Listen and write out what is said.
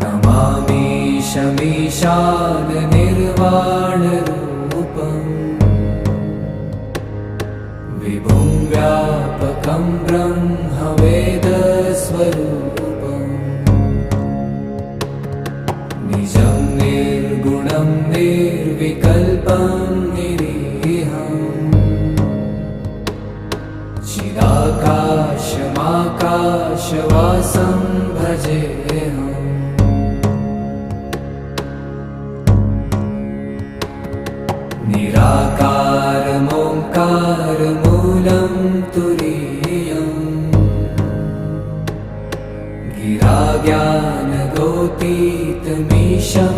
नमामि शमीशाननिर्वाणरूपम् विभुं व्यापकं ब्रह्मवेदस्वरूपम् निजं निर्गुणं निर्विकल्पं निरीहम् चिदाकाशमाकाशवासं भजेऽहम् निराकारमोङ्कारमूलं तुरीयम् गिराज्ञानगोतीतमीशं